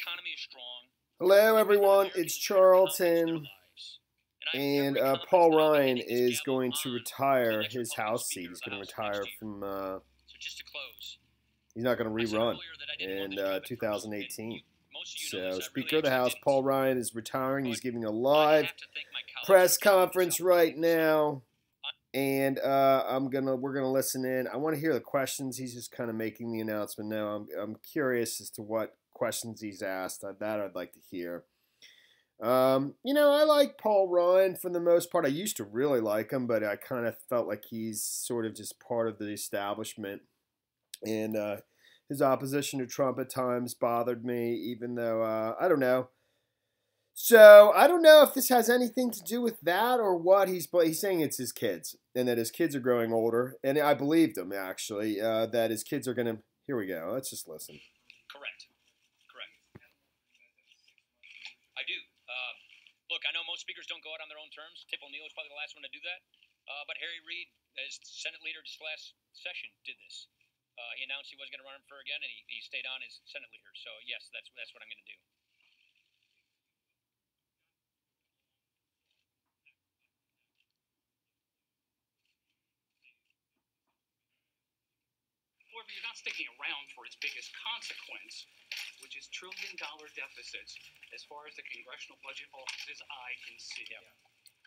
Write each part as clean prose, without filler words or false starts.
economy is strong. Hello, everyone. It's Charlton. And Paul Ryan is going to retire his House seat. He's going to retire from. So just to close, He's not going to rerun in 2018. So, Speaker of the House, Paul Ryan, is retiring. He's giving a live press conference right now, and we're gonna listen in. I want to hear the questions. He's just kind of making the announcement now. I'm curious as to what questions he's asked. That I'd like to hear. I like Paul Ryan for the most part. I used to really like him, but I kind of felt like he's sort of just part of the establishment. And his opposition to Trump at times bothered me, even though, I don't know. So, I don't know if this has anything to do with that or what. He's saying it's his kids, and that his kids are growing older. And I believed him, actually, that his kids are going to... Here we go. Let's just listen. Correct. I do. Look, I know most speakers don't go out on their own terms. Tip O'Neill was probably the last one to do that. But Harry Reid, as Senate leader just last session, did this. He announced he wasn't going to run for again, and he stayed on as Senate leader. So, yes, that's what I'm going to do. However, you're not sticking around for its biggest consequence, which is trillion-dollar deficits as far as the congressional budget office's eye can see. Yeah.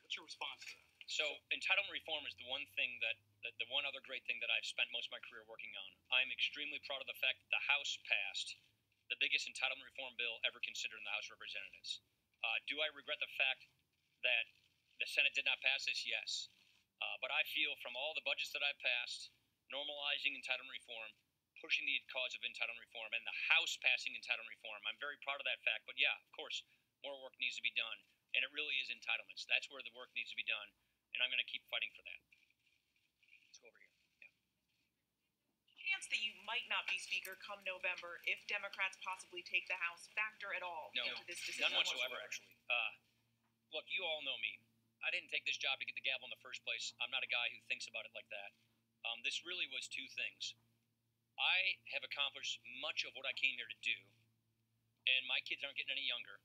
What's your response to that? So entitlement reform is the one thing the one other great thing that I've spent most of my career working on. I'm extremely proud of the fact that the House passed the biggest entitlement reform bill ever considered in the House of Representatives. Do I regret the fact that the Senate did not pass this? Yes. But I feel from all the budgets that I've passed, normalizing entitlement reform, pushing the cause of entitlement reform, and the House passing entitlement reform, I'm very proud of that fact. But yeah, of course, more work needs to be done. And it really is entitlements. That's where the work needs to be done. And I'm going to keep fighting for that. Let's go over here. Yeah. Chance that you might not be Speaker come November if Democrats possibly take the House factor at all into this decision? None whatsoever, actually. Look, you all know me. I didn't take this job to get the gavel in the first place. I'm not a guy who thinks about it like that. This really was two things. I have accomplished much of what I came here to do, and my kids aren't getting any younger.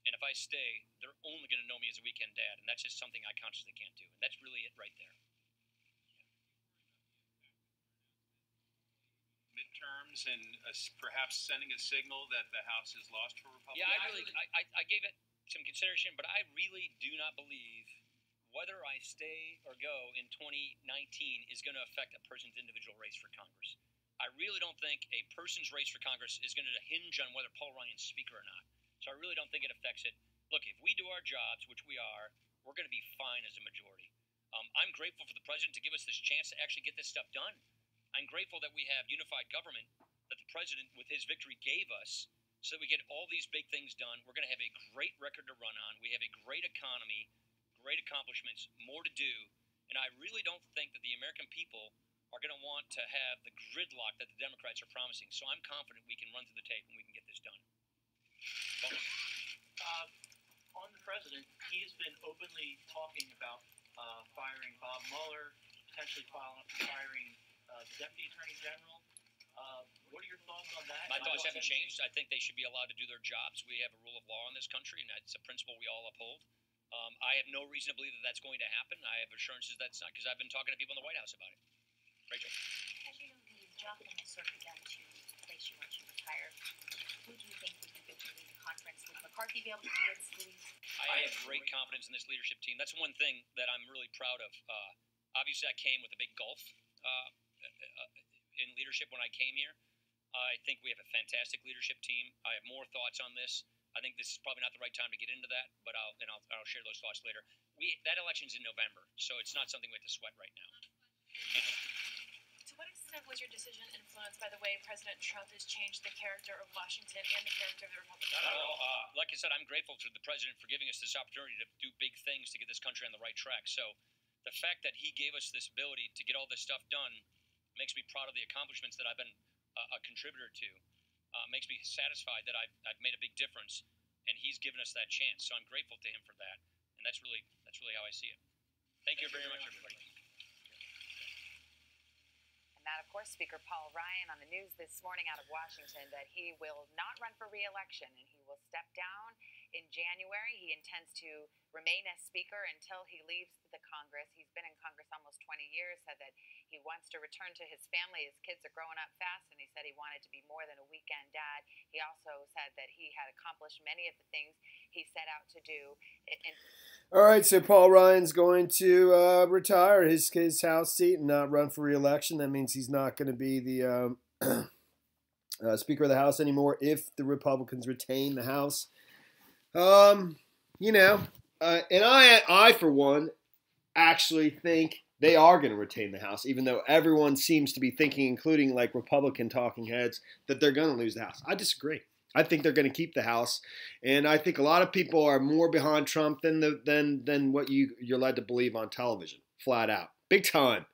And if I stay, they're only going to know me as a weekend dad, and that's just something I consciously can't do. And that's really it right there. Midterms and perhaps sending a signal that the House is lost for Republicans? Yeah, I gave it some consideration, but I really do not believe whether I stay or go in 2019 is going to affect a person's individual race for Congress. I really don't think a person's race for Congress is going to hinge on whether Paul Ryan's Speaker or not. So I really don't think it affects it. Look, if we do our jobs, which we are, we're going to be fine as a majority. I'm grateful for the president to give us this chance to actually get this stuff done. I'm grateful that we have unified government that the president, with his victory, gave us so that we get all these big things done. We're going to have a great record to run on. We have a great economy, great accomplishments, more to do. And I really don't think that the American people are going to want to have the gridlock that the Democrats are promising. So I'm confident we can run through the tape and we can get this done. On the president, he has been openly talking about firing Bob Mueller, potentially firing the Deputy Attorney General. What are your thoughts on that? My thoughts haven't changed. I think they should be allowed to do their jobs. We have a rule of law in this country, and that's a principle we all uphold. I have no reason to believe that that's going to happen. I have assurances that's not, because I've been talking to people in the White House about it. Rachel? As you know, the job plan is sort of begun to place you once you retire. Who do you think would be good to lead the conference? Would McCarthy be able to do it? I have great confidence in this leadership team. That's one thing that I'm really proud of. Obviously, I came with a big gulf in leadership when I came here. I think we have a fantastic leadership team. I have more thoughts on this. I think this is probably not the right time to get into that, but I'll share those thoughts later. That election's in November, so it's not something we have to sweat right now. To what extent was your decision influenced by the way President Trump has changed the character of Washington and the character of the Republican Party? Not at all. Like I said, I'm grateful to the president for giving us this opportunity to do big things to get this country on the right track. So the fact that he gave us this ability to get all this stuff done makes me proud of the accomplishments that I've been a contributor to. Makes me satisfied that I've made a big difference, and he's given us that chance. So I'm grateful to him for that, and that's really how I see it. Thank you very much, everybody. that, of course, Speaker Paul Ryan on the news this morning out of Washington that he will not run for re-election and he will step down in January. He intends to remain as Speaker until he leaves the Congress. He's been in Congress almost 20 years, said that he wants to return to his family. His kids are growing up fast, and he said he wanted to be more than a weekend dad. He also said that he had accomplished many of the things he set out to do. All right, so Paul Ryan's going to retire his House seat and not run for re-election. That means he's not going to be the Speaker of the House anymore if the Republicans retain the House. You know, and I, for one, actually think they are going to retain the House, even though everyone seems to be thinking, including like Republican talking heads, that they're going to lose the House. I disagree. I think they're going to keep the House, and I think a lot of people are more behind Trump than what you're led to believe on television, flat out, big time.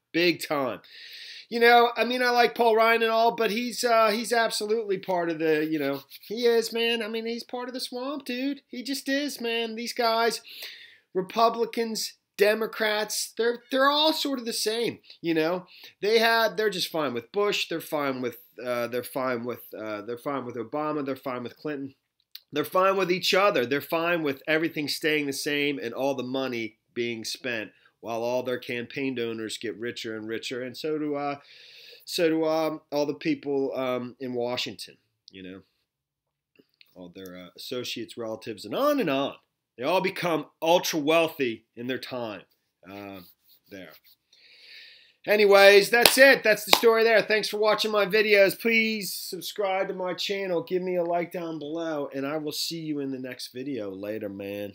You know, I mean, I like Paul Ryan and all, but he's absolutely part of the, you know, he is, man. I mean, he's part of the swamp, dude. He just is, man. These guys, Republicans, Democrats, they're all sort of the same, you know. They're just fine with Bush. They're fine with Obama. They're fine with Clinton. They're fine with each other. They're fine with everything staying the same and all the money being spent, while all their campaign donors get richer and richer, and so do all the people in Washington, you know, all their associates, relatives, and on and on. They all become ultra wealthy in their time there. Anyways, that's it. That's the story there. Thanks for watching my videos. Please subscribe to my channel. Give me a like down below, and I will see you in the next video. Later, man.